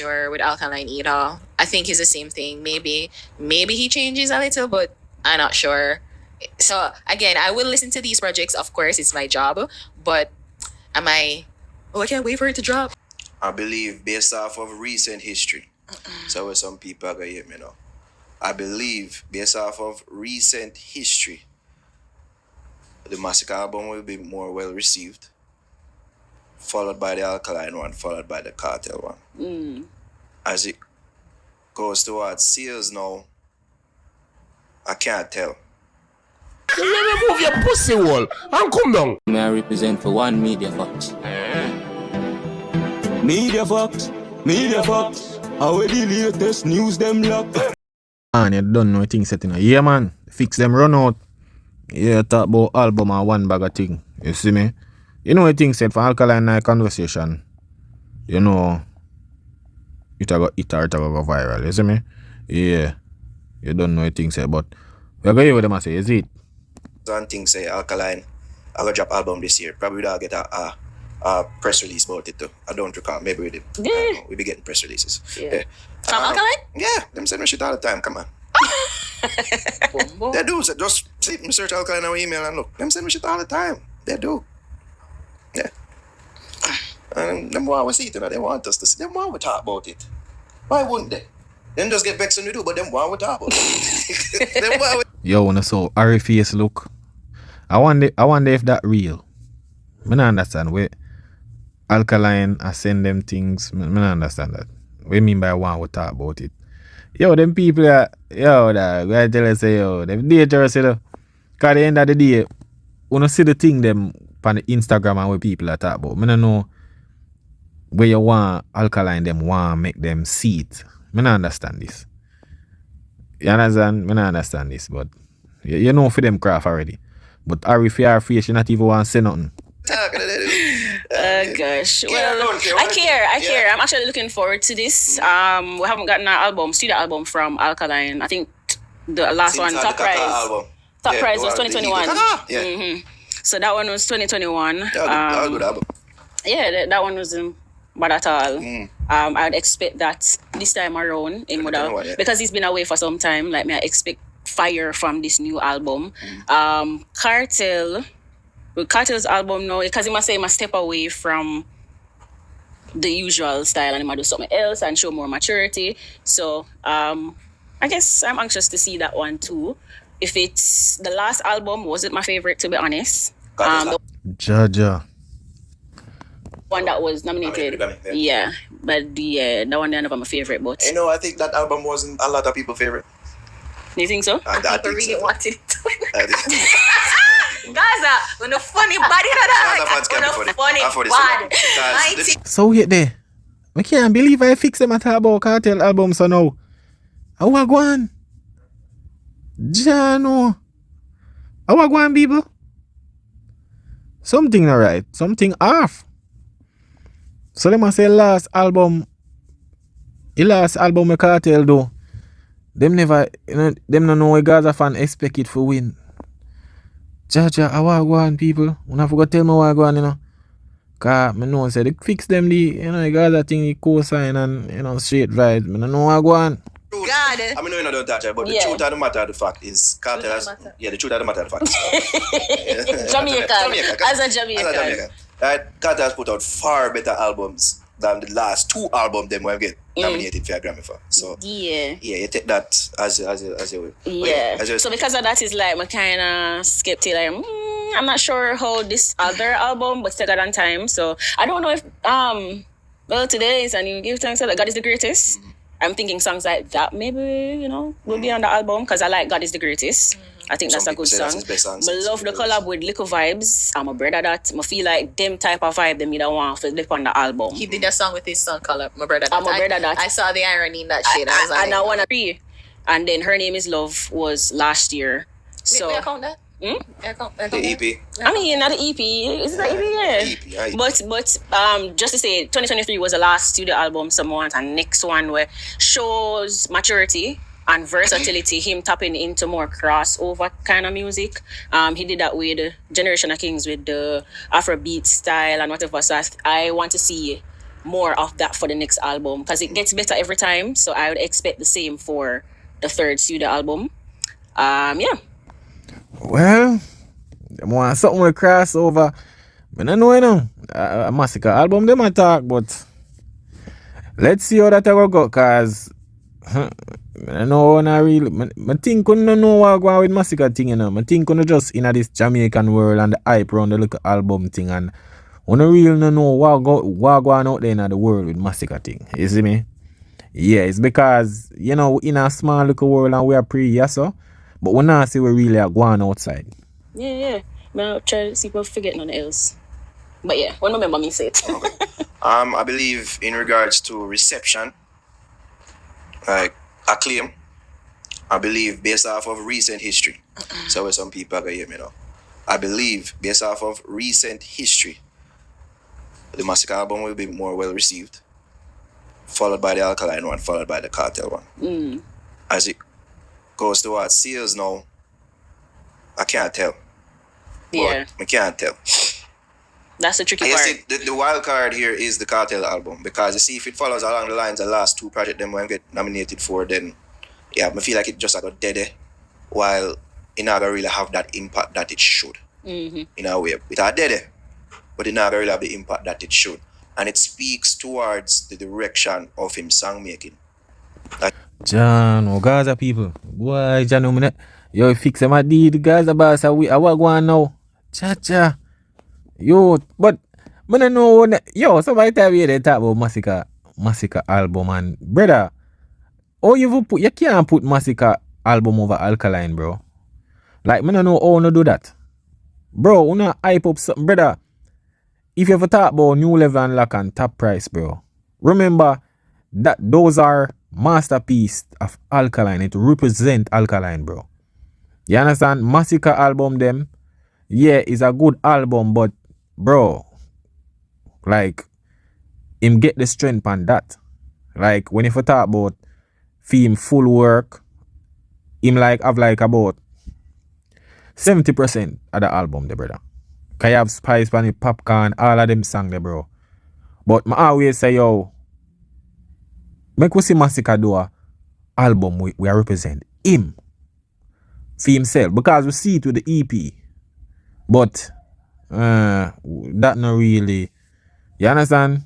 sure with Alkaline either. I think it's the same thing. Maybe he changes a little, but I'm not sure. So again, I will listen to these projects. Of course, it's my job. But am I? Oh, I can't wait for it to drop. I believe based off of recent history. So where some people are going to hear me now. I believe based off of recent history, the Masicka album will be more well received, followed by the Alkaline one, followed by the Kartel one. As it goes towards sales now, I can't tell. You remove your pussy hole and come down. May I represent for one Media Fox? Media Fox. How the latest news them lock. And you don't know things set in. Yeah, man. Fix them run out. Yeah, talk about album and one bag of thing. You see me? You know what things said for Alkaline Night conversation. You know, it a go viral. You see me? Yeah. You don't know what things said, but we're going to hear what them say. Is it? One thing say Alkaline, I will drop album this year. Probably I'll get a press release about it too. I don't recall. Maybe we did. We be getting press releases. Yeah. From Alkaline? Yeah, them send me shit all the time. Come on. They do. So just search Alkaline on email and look. Them send me shit all the time. They do. Yeah. And them want to see it, you know. They want us to see. Them want to talk about it. Why wouldn't they? Them just get vexed when we do, but them want to talk about it. Them want to... Yo, when I saw Harry face look, I wonder if that real. I don't understand where Alkaline I send them things. I don't understand that. What you mean by one we talk about it? Yo, them people that I tell you say yo, them dangerous, you know. Cause at the end of the day, when you see the thing them on the Instagram and where people are talk about, I don't know where you want Alkaline them want make them see it. I don't understand this. You understand? I don't understand this, but you know for them craft already. But Harry for face, you not even want to say nothing. Gosh. Well, I care. I'm actually looking forward to this. We haven't gotten our studio album from Alkaline. I think the last one, Top Prize was 2021. Yeah. So that one was 2021. That was a good album. Yeah, that one wasn't bad at all. I'd expect that this time around in Moda, because he's been away for some time. Like me, I expect fire from this new album. Cartel's album now, because he must say he must step away from the usual style and he must do something else and show more maturity. So I guess I'm anxious to see that one too. If it's the last album, wasn't my favorite, to be honest. Jaja. One that was nominated. Yeah, but that one never my favorite. But you know, I think that album wasn't a lot of people's favorite. You think so? People really wanted it. Gaza, when a funny body So wait there. I can't believe I fixed them at about Kartel album so now. How I go on? Jano. How I go on, people? Something alright. Something off. So they must say last album with Kartel though. Them never, them no know what Gaza fan expect it for win. Jaja, how I go on, people? When I forgot tell me how I go on, you know. Cause I know say they fix them the Gaza thing, the cosign and straight vibes. I know how I go on. God. I mean, no, don't touch it, but the truth of the matter of the fact is Kartel has... Yeah, the truth of the matter of the fact. Jamaican. As a Jamaican. Kartel has put out far better albums than the last two albums them will get nominated for a Grammy for. So you take that as you will. Yeah. So because of that, is like my kind of skeptic. Like, I'm not sure how this other album, but take on time. So I don't know if well today is and you give thanks to God is the greatest. I'm thinking songs like that maybe will be on the album because I like God is the greatest. I think that's a good song. I love the collab with Little Vybz. I'm a brother that I feel like them type of vibe them you don't want to flip on the album. He did a song with his son collab. My brother that. I saw the irony in that shit. I was like, and I want to agree. And then Her Name Is Love was last year. So wait, I count that? The EP. I mean, not the EP. Is it the EP? Yeah. But just to say, 2023 was the last studio album someone, and next one where shows maturity and versatility, him tapping into more crossover kind of music. He did that with Generation of Kings with the Afrobeat style and whatever. So I want to see more of that for the next album because it gets better every time. So I would expect the same for the third studio album. Yeah. Well, I want something with crossover. I don't know, you know. A Masicka album, they might talk, but let's see how that will go, because I know not really. I think I don't know what going with Masicka thing, you know. I think I just in this Jamaican world and the hype around the little album thing, and I don't really know what going out there in the world with Masicka thing. You see me? Yeah, it's because, you know, in a small little world and we are pretty, yes, so. But we not see we really are going outside. Yeah. I'll try to see if I forget none else. But yeah, when remember me say it. I believe in regards to reception, like acclaim, I believe based off of recent history. So where some people are going to hear me now. I believe based off of recent history, the Masicka album will be more well received, followed by the Alkaline one, followed by the Cartel one. As it goes towards sales now, I can't tell. Yeah, I can't tell. that's the tricky I part. guess the wild card here is the Cartel album, because you see if it follows along the lines of the last two projects them when get nominated for, then yeah, I feel like it just got dead while it not gonna really have that impact that it should. In a way, it are dead, but it not gonna really have the impact that it should, and it speaks towards the direction of him song making. John, oh Gaza people. Boy, John, yo, fix them a deed, Gaza boss. I what going now? Cha. Yo, but I don't know. Yo, somebody tell me they talk about Masicka album, and brother, you can't put Masicka album over Alkaline, bro. Like, I don't know how to do that. Bro, you not hype up something, brother. If you ever talk about New Level Unlock and Top Price, bro, remember that those are masterpiece of Alkaline. It represent Alkaline, bro. You understand? Masicka album them, yeah, is a good album, but bro, like, him get the strength on that. Like, when you talk about film full work, him like have like about 70% of the album there, brother. Can you have Spice, Bunny, Popcorn, all of them song there, bro. But I always say, yo, make we see Masicka do a album we represent him for himself, because we see it with the EP. But that not really, you understand?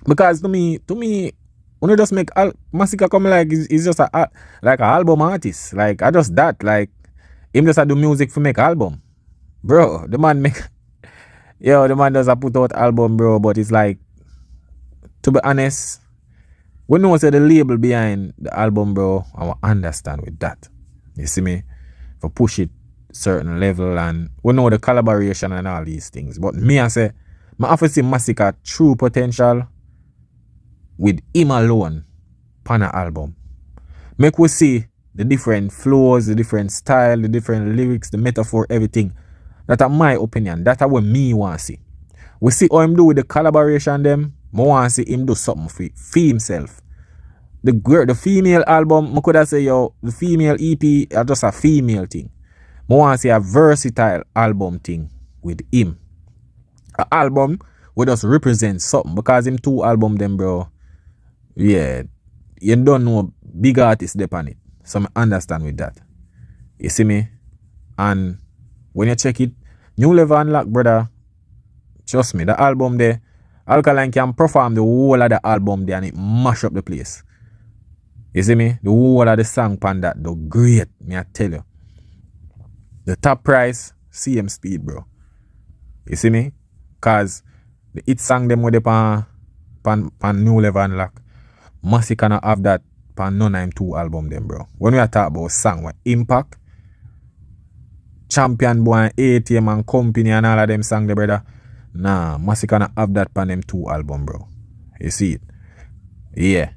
Because to me, when you just make Masicka come like is just like an album artist. Like, I just that, like, him just do music for make album. Bro, the man does put out album, bro, but it's like, to be honest, we know say the label behind the album, bro, I will understand with that. You see me? For push it certain level, and we know the collaboration and all these things. But me, I say, I have to see Masicka true potential with him alone on an album. Make we see the different flows, the different style, the different lyrics, the metaphor, everything. That's my opinion. That's what me want to see. We see how him do with the collaboration them. I want to see him do something for himself. The female album, I could have say, yo, the female EP is just a female thing. I want to see a versatile album thing with him. An album will just represent something, because him two album them, bro, yeah, you don't know big artists dep on it. So I understand with that. You see me? And when you check it, New Level Unlock, brother, trust me, the album there, Alkaline can perform the whole of the album there and it mash up the place. You see me? The whole of the song pan that, the great, me I tell you. The Top Price, CM Speed, bro. You see me? Cause the hit song them with the pan New Level Unlock, Masicka not have that pan none of them two album them, bro. When we are talking about song with Impact, Champion Boy and ATM and Company and all of them song, the brother, nah, Masicka not have that pan them two album, bro. You see it? Yeah.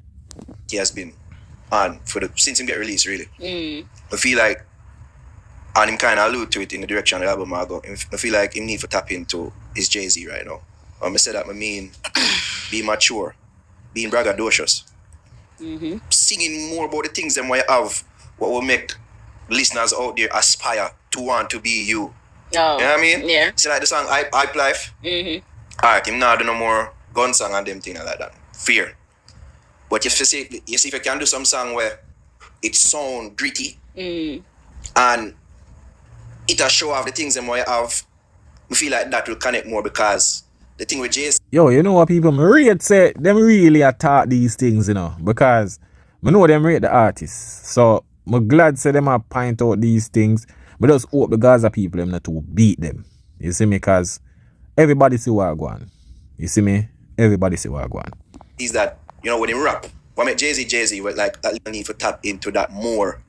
He has been on since him get released, really. I feel like, and him kind of allude to it in the direction of the album I go, I feel like him need to tap into his Jay-Z right now. I say that I mean being mature, being braggadocious, singing more about the things than what you have, what will make listeners out there aspire to want to be you. Oh, You know what I mean? Yeah. See, like the song Hype Life. Alright, him now do no more gun song and them thing like that. Fear. But if you see if you can do some song where it sound gritty and it will show off the things them what you have, we feel like that will connect more because the thing with Jason. Yo, you know what people rate say? Them really attack these things, you know, because I know them rate the artists. So I'm glad say them a point out these things. But just hope the Gaza people them not to beat them. You see me? Because everybody see what I go on. You see me? Everybody see what I go on. Is that, you know, when he rap, what make Jay-Z, with like that little need to tap into that more.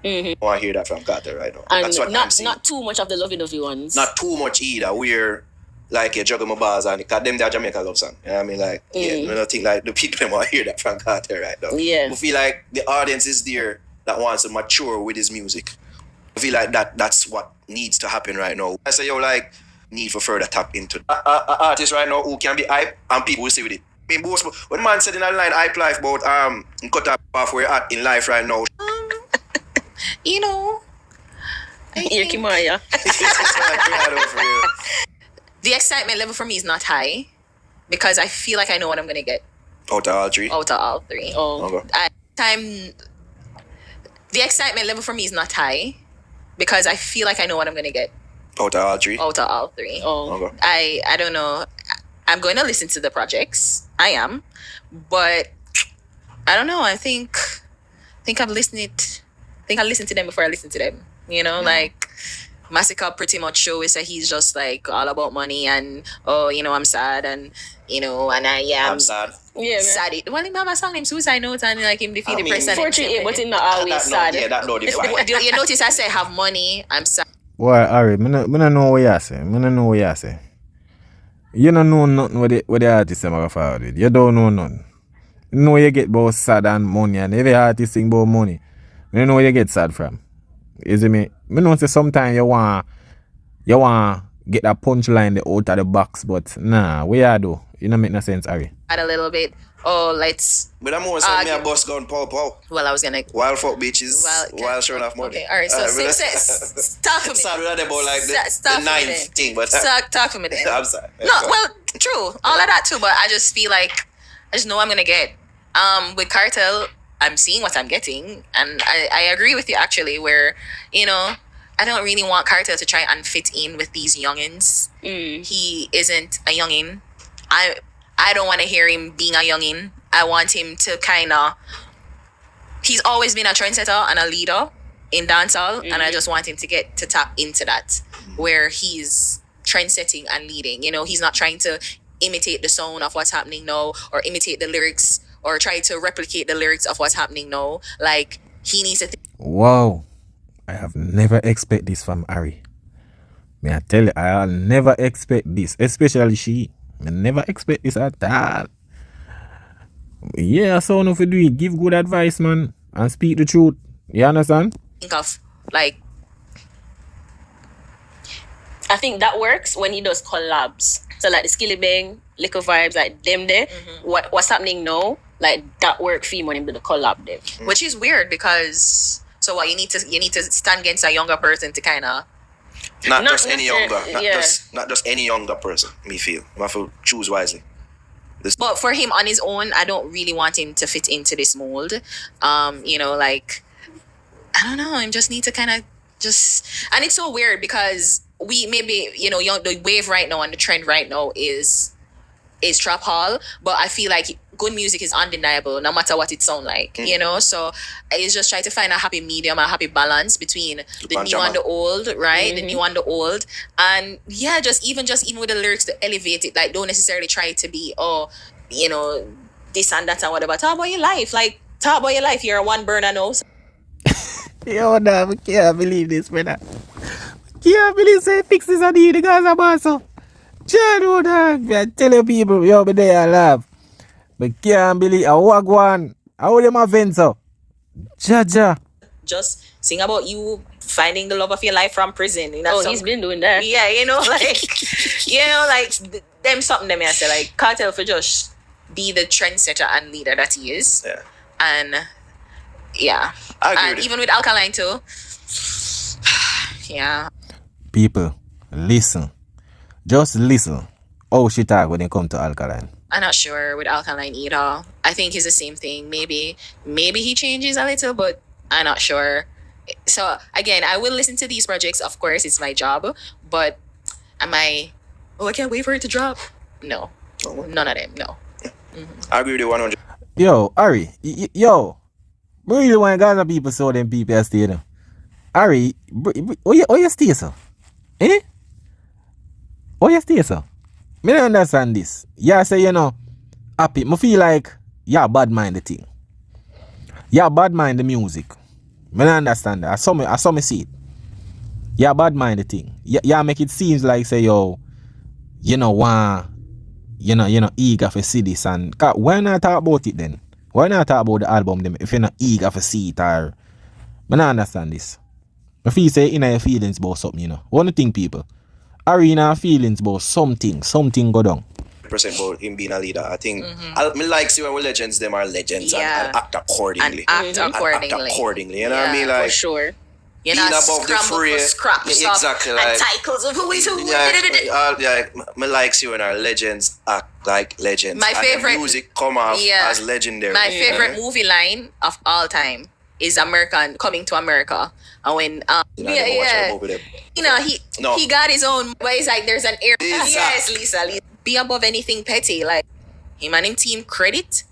I want to hear that from Carter right now. And that's what I'm saying. not too much of the lovey-dovey ones. Not too much either. Where like you juggle my bars and because them they're Jamaica love song. You know what I mean? Like, yeah, I don't think like the people them want to hear that from Carter right now. Yeah. We feel like the audience is there that wants to mature with his music. I feel like that's what needs to happen right now. I say, yo, like, need for further tap into artists right now who can be hype and people will see with it. I mean, when man said in a line, hype life about cut off where you're at in life right now. You know, Here, Kimaya. the excitement level for me is not high because I feel like I know what I'm gonna get Out of all three? out of all three. Oh. Okay. The excitement level for me is not high because I feel like I know what I'm gonna get Out of all three? out of all three. Oh. Okay. I don't know. I'm going to listen to the projects. I am, but I don't know. I think I've listened. I think I listened to them before I listened to them. You know, like Masicka pretty much shows that he's just like all about money and I'm sad and I'm sad. Yeah, man. sad. Well, him have a song named Suicide Note and like him defeat the person. 438, but it's not always sad. Yeah, that no define. You notice I say have money. I'm sad. Boy, Harry, I don't know what you say. I don't know what you say. You don't know nothing what the artist them are forward with. You don't know nothing. You know you get about sad and money and every artist sing about money. You don't know where you get sad from. You see me? I know say sometimes you want get that punchline out of the box, but nah, what you do? You don't make no sense, Harry. Add a little bit. Oh, let's. But I'm more saying me a boss gun pow. Well, I was gonna. Wild fuck bitches. Well, Wild showing off money. Okay, all right. So talk for me. Sorry, not about like Stop the for ninth me then. thing, but Talk for me then. I'm sorry. No, well, true. All of that too, but I just feel like I just know I'm gonna get. With Cartel, I'm seeing what I'm getting, and I agree with you actually. Where I don't really want Cartel to try and fit in with these youngins. He isn't a youngin. I don't want to hear him being a youngin. I want him to he's always been a trendsetter and a leader in dancehall, and I just want him to tap into that, where he's trendsetting and leading. He's not trying to imitate the sound of what's happening now, or imitate the lyrics, or try to replicate the lyrics of what's happening now. Like, he needs to Wow. I have never expect this from Harry. May I tell you, I'll never expect this, especially she. I never expect this at all. Yeah, so enough to do it. Give good advice, man, and speak the truth. You understand? think of, like, I think that works when he does collabs. So like the Skilly Bang, Liquor Vibes, like them there. What's happening now? Like that work for him when he do the collab there. which is weird because so what you need to stand against a younger person to kind of Not Not just any younger. necessarily, Not just any younger person, me feel. I have to choose wisely. But for him on his own, I don't really want him to fit into this mold. Like, I don't know. I just need to kind of and it's so weird because we maybe, the wave right now and the trend right now is trap hall, but I feel like good music is undeniable no matter what it sound like, So it's just try to find a happy medium, a happy balance between the new and the old, right? The new and the old. And yeah, just even with the lyrics to elevate it, like don't necessarily try to be, this and that and whatever. Talk about your life. Like, talk about your life. You're a one burner now. So Yo, nah, I can't believe this, brother. Can't believe say fix this and the guys are boss. John, I tell you people, yo, be there, I laugh. But can't believe a wagwan. How them a venture? Jaja. just sing about you finding the love of your life from prison. He's been doing that. Yeah, them something them I say, like Cartel for just be the trendsetter and leader that he is. Yeah. And yeah. I agree And with even with Alkaline too. Yeah. People, listen. Just listen. How she talk when it come to Alkaline. I'm not sure with Alkaline either. I think it's the same thing. Maybe he changes a little, but I'm not sure. So again, I will listen to these projects. Of course, it's my job. But am I? Oh, I can't wait for it to drop. No, none of them. No. I agree with you 100. Yo, Ari, yo, we really want Ghana people so them people stay there. Ari, oh you stay so? Eh? Oh you stay so? Me don't understand this. Yeah, say happy. Me feel like Badmine the thing. Badmine the music. Me don't understand that. I saw me see it. Badmine the thing. Make it seems like say eager for see this and why not talk about it then? Why not talk about the album them if you're not eager for see it or I don't understand this. I feel say in your feelings about something, What do you think, people? Are in our feelings about something go down? Percent about him being a leader. I think me like see when legends them are legends and act accordingly. And act accordingly. You know what I mean? Like For sure. You're not above the scramble fray. for scraps Exactly, and like- titles of who is who. me like see when our legends act like legends. My and favorite- the music come off Yeah. as legendary. My favorite movie line of all time is American Coming to America. And when You know, I never watch that movie them. No. he got his own ways, like there's an air. Exactly. Yes, Lisa. Be above anything petty. Like him and him team credit.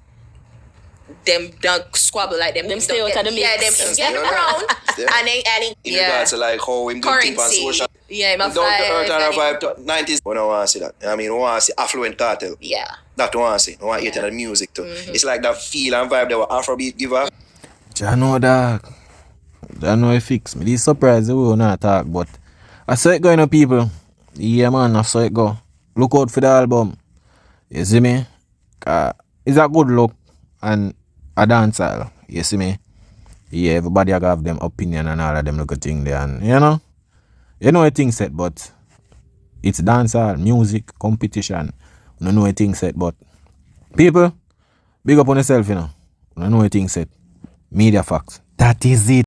Them don't squabble like them. Them stay out of the mix. Yeah, them Them get stay out. around. Yeah. And In regards to like how him do things on currency. social. Yeah, my Don't turn a vibe. vibe to 90s. We don't want to see that. I mean, we want to see affluent cartel. Yeah. That we want to see. We want to hear the music too. It's like that feel and vibe that what Afrobeat give us. I know dog. I know it fix me. This surprise we will not talk, but I saw it going on, people. Yeah man, I saw it go. Look out for the album. You see me? It's a good look and a dancehall. You see me? Yeah, everybody have them opinion and all of them look at thing there, and you know a thing set, but it's dancehall, music, competition. You don't know a thing set, but people, big up on yourself, You don't know a thing set. Media facts. That is it.